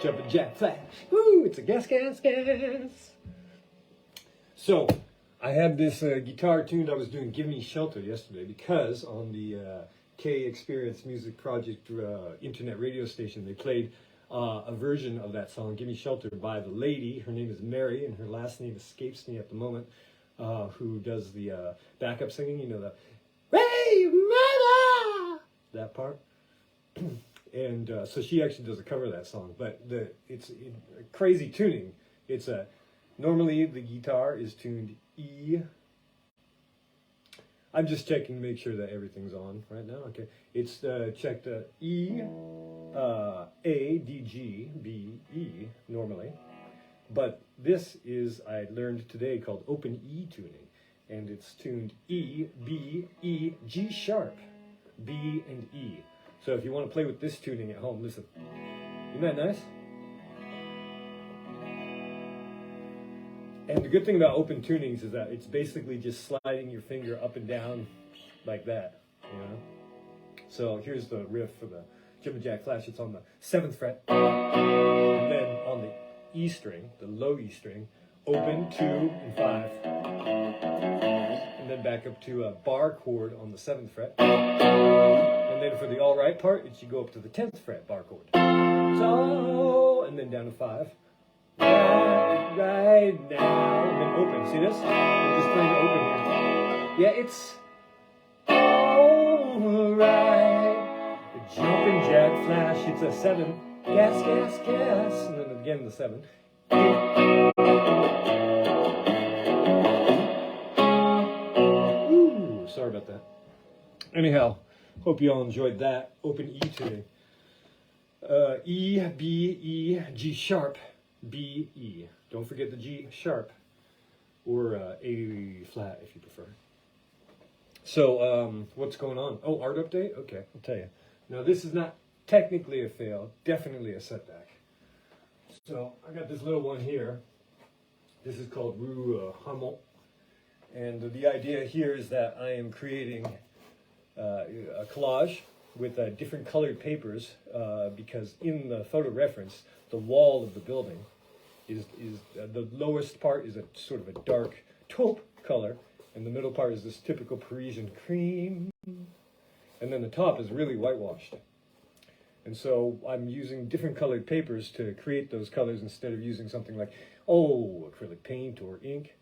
Jumpin' Jack Flash. Woo! It's a gas. So, I had this guitar tuned. I was doing Give Me Shelter yesterday because on the K Experience Music Project internet radio station, they played a version of that song, Give Me Shelter, by the lady. Her name is Mary, and her last name escapes me at the moment, who does the backup singing, you know, the Hey, mother! That part. And so she actually does a cover of that song, but it's crazy tuning. It's normally the guitar is tuned E. I'm just checking to make sure that everything's on right now. Okay, it's checked E, A, D, G, B, E normally, but this is I learned today called open E tuning, and it's tuned E, B, E, G sharp, B, and E. So if you want to play with this tuning at home, listen. Isn't that nice? And the good thing about open tunings is that it's basically just sliding your finger up and down like that, you know? So here's the riff for the Jumpin' Jack Flash. It's on the 7th fret. And then on the E string, the low E string, open, 2, and 5. And then back up to a bar chord on the 7th fret. And then for the all right part, it should go up to the 10th fret bar chord. So, and then down to 5. Right now, and then open. See this? I'm just playing the open here. Yeah, it's alright. The Jumpin' Jack Flash, it's a 7. Gas, and then again the 7. Ooh, sorry about that. Anyhow, hope you all enjoyed that open E tuning. E, B, E, G sharp, B, E. Don't forget the G sharp, or A flat if you prefer. So, what's going on? Oh, art update? Okay, I'll tell you. Now, this is not technically a fail, definitely a setback. So, I got this little one here. This is called Rue Hummel. And the idea here is that I am creating a collage with different colored papers because in the photo reference, the wall of the building is the lowest part is a sort of a dark taupe color, and the middle part is this typical Parisian cream, and then the top is really whitewashed. And so I'm using different colored papers to create those colors instead of using something like, acrylic paint or ink.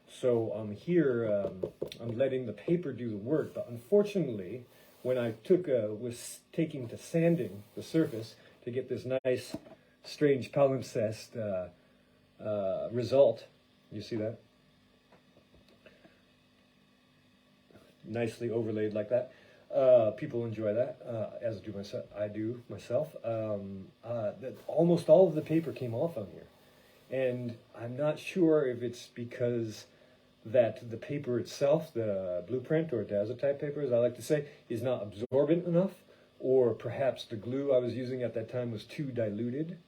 So here I'm letting the paper do the work, but unfortunately, when I was taking to sanding the surface to get this nice, strange palimpsest result, you see that? Nicely overlaid like that. People enjoy that, as I do myself. Almost all of the paper came off on here, and I'm not sure if it's because that the paper itself, the blueprint or dazzle-type paper, as I like to say, is not absorbent enough, or perhaps the glue I was using at that time was too diluted.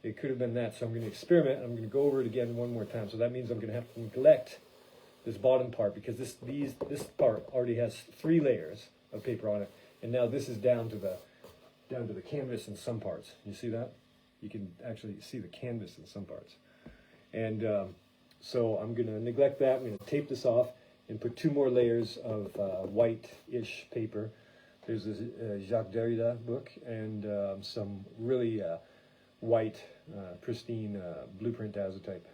It could have been that, so I'm going to experiment. I'm going to go over it again one more time. So that means I'm going to have to neglect this bottom part because this part already has 3 layers of paper on it, and now this is down to the canvas in some parts. You see that? You can actually see the canvas in some parts, and so I'm going to neglect that. I'm going to tape this off and put 2 more layers of white-ish paper. There's this Jacques Derrida book and some really white, pristine blueprint dazzle type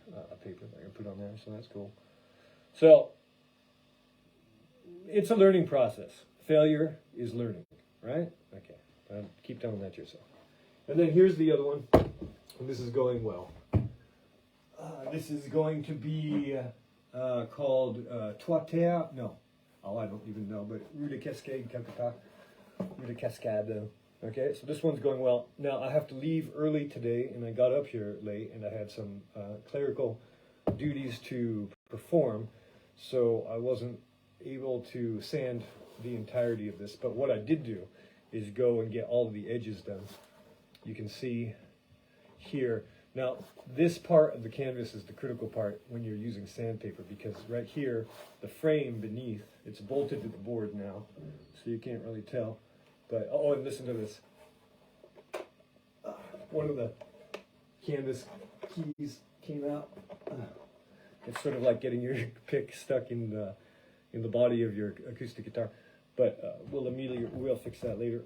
paper that I'm going to put on there, so that's cool. So, it's a learning process. Failure is learning, right? Okay, keep telling that to yourself. And then here's the other one, and this is going well. This is going to be called Toiter. No, I don't even know, but Rue de Cascade, Calcutta. Rue de Cascade. Okay, so this one's going well. Now, I have to leave early today, and I got up here late, and I had some clerical duties to perform, so I wasn't able to sand the entirety of this. But what I did do is go and get all of the edges done. You can see here. Now, this part of the canvas is the critical part when you're using sandpaper, because right here, the frame beneath, it's bolted to the board now, so you can't really tell. But, and listen to this. One of the canvas keys came out. It's sort of like getting your pick stuck in the body of your acoustic guitar, but we'll fix that later.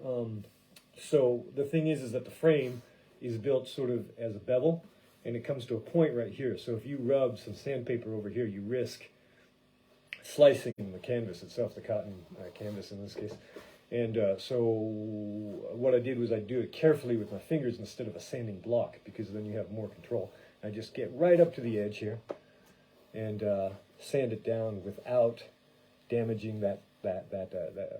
So the thing is that the frame is built sort of as a bevel, and it comes to a point right here. So if you rub some sandpaper over here, you risk slicing the canvas itself, the cotton canvas in this case. And so what I did was I do it carefully with my fingers instead of a sanding block, because then you have more control. I just get right up to the edge here and sand it down without damaging that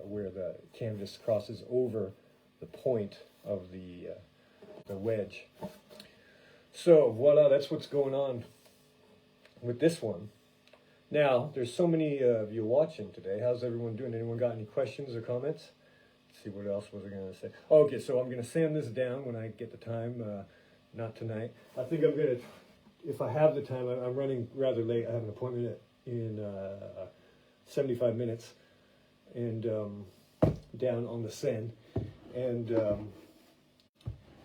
where the canvas crosses over the point of the wedge. So voila, that's what's going on with this one. Now, there's so many of you watching today. How's everyone doing? Anyone got any questions or comments? Let's see, what else was I going to say? Oh, okay, so I'm going to sand this down when I get the time, not tonight. I think I'm going to, if I have the time, I'm running rather late. I have an appointment in 75 minutes, and down on the Seine. And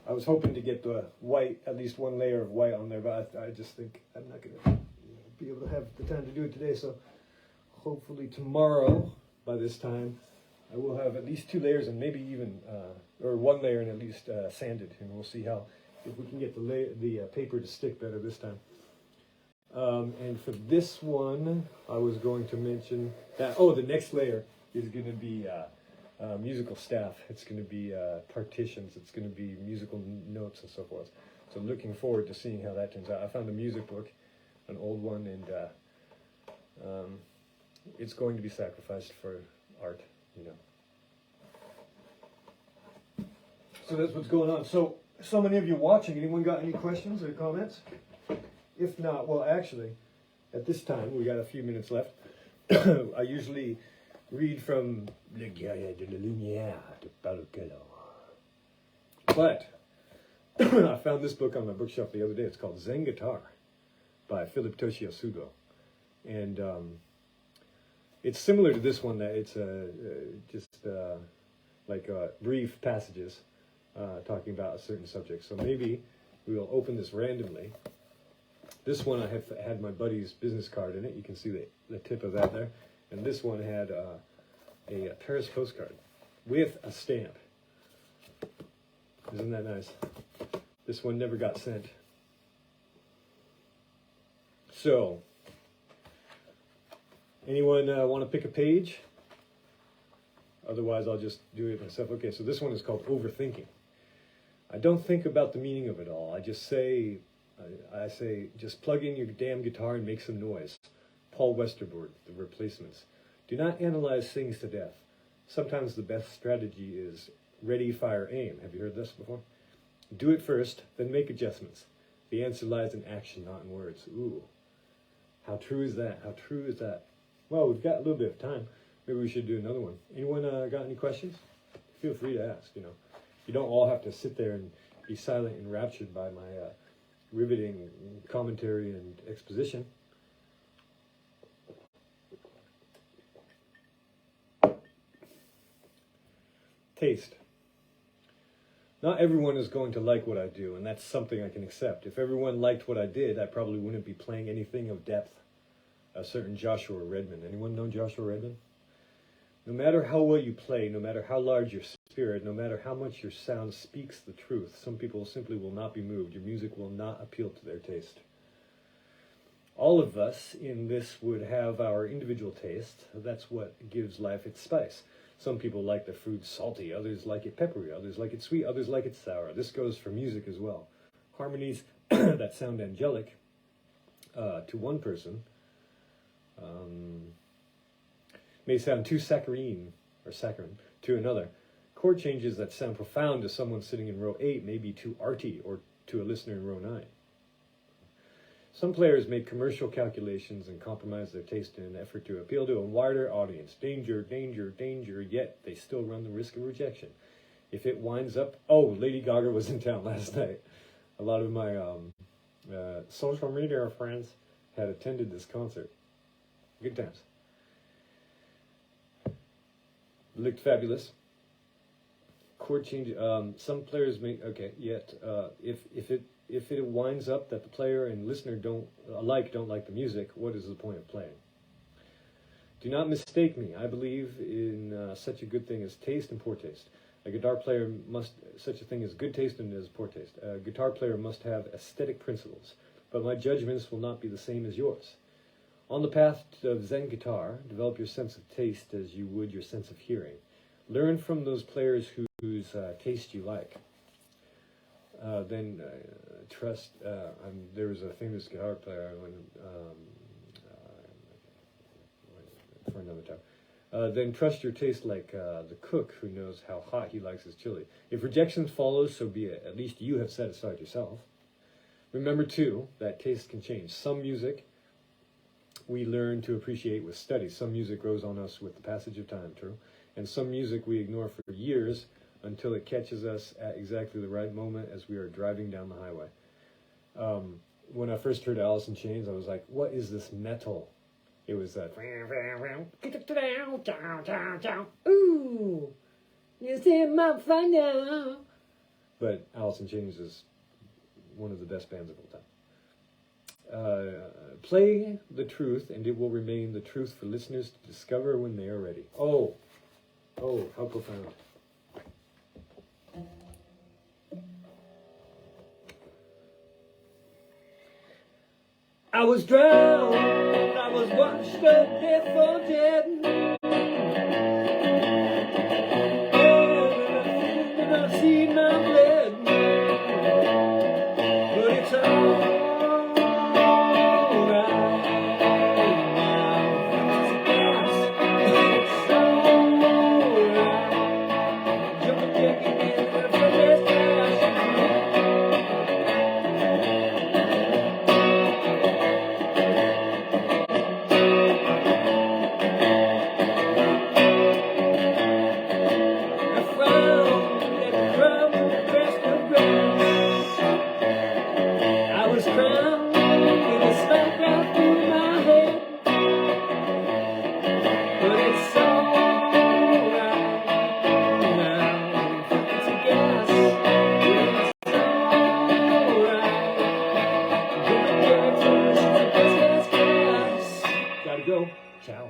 I was hoping to get the white, at least one layer of white on there, but I just think I'm not going to be able to have the time to do it today. So hopefully tomorrow, by this time, I will have at least 2 layers, and maybe even, or 1 layer and at least sanded, and we'll see if we can get the paper to stick better this time. And for this one, I was going to mention that, the next layer is going to be musical staff. It's going to be partitions. It's going to be musical notes and so forth. So looking forward to seeing how that turns out. I found a music book, an old one, and it's going to be sacrificed for art, So that's what's going on. So many of you watching, anyone got any questions or comments? If not, well, actually, at this time, we got a few minutes left. I usually read from Le Guerrier de la Lumière de Palocalo. But I found this book on my bookshelf the other day. It's called Zen Guitar by Philip Toshio Sugo. And it's similar to this one, that it's just brief passages talking about a certain subject. So maybe we will open this randomly. This one I have had my buddy's business card in it. You can see the tip of that there. And this one had a Paris postcard with a stamp. Isn't that nice? This one never got sent. So, anyone want to pick a page? Otherwise, I'll just do it myself. Okay, so this one is called Overthinking. I don't think about the meaning of it all. I just say, I say, just plug in your damn guitar and make some noise. Paul Westerbork, The Replacements. Do not analyze things to death. Sometimes the best strategy is ready, fire, aim. Have you heard this before? Do it first, then make adjustments. The answer lies in action, not in words. Ooh, how true is that? How true is that? Well, we've got a little bit of time. Maybe we should do another one. Anyone got any questions? Feel free to ask, You don't all have to sit there and be silent and enraptured by my riveting commentary and exposition. Taste. Not everyone is going to like what I do, and that's something I can accept. If everyone liked what I did, I probably wouldn't be playing anything of depth. A certain Joshua Redman. Anyone know Joshua Redman? No matter how well you play, no matter how large your spirit, no matter how much your sound speaks the truth, some people simply will not be moved. Your music will not appeal to their taste. All of us in this would have our individual taste. That's what gives life its spice. Some people like the food salty, others like it peppery, others like it sweet, others like it sour. This goes for music as well. Harmonies that sound angelic to one person may sound too saccharine to another. Chord changes that sound profound to someone sitting in row 8 may be too arty or to a listener in row 9. Some players make commercial calculations and compromise their taste in an effort to appeal to a wider audience. Danger, danger, danger, yet they still run the risk of rejection. If it winds up... Oh, Lady Gaga was in town last night. A lot of my social media friends had attended this concert. Good times. Looked fabulous. chord change. Some players may yet if it winds up that the player and listener don't like the music, what is the point of playing? Do not mistake me. I believe in such a good thing as taste and poor taste. A guitar player must such a thing as good taste and as poor taste. A guitar player must have aesthetic principles, but my judgments will not be the same as yours. On the path of Zen guitar, develop your sense of taste as you would your sense of hearing. Learn from those players whose taste you like. Then trust. There was a famous guitar player for another time. Then trust your taste like the cook who knows how hot he likes his chili. If rejection follows, so be it. At least you have set aside yourself. Remember, too, that taste can change. Some music we learn to appreciate with study. Some music grows on us with the passage of time, true. And some music we ignore for years until it catches us at exactly the right moment as we are driving down the highway. When I first heard Alice in Chains, I was like, what is this metal? It was that. Ooh, you see my fun now. But Alice in Chains is one of the best bands of all time. Play the truth, and it will remain the truth for listeners to discover when they are ready. Oh, how profound. I was drowned, I was washed up there for dead. And I see my blood, but it's all go. Ciao.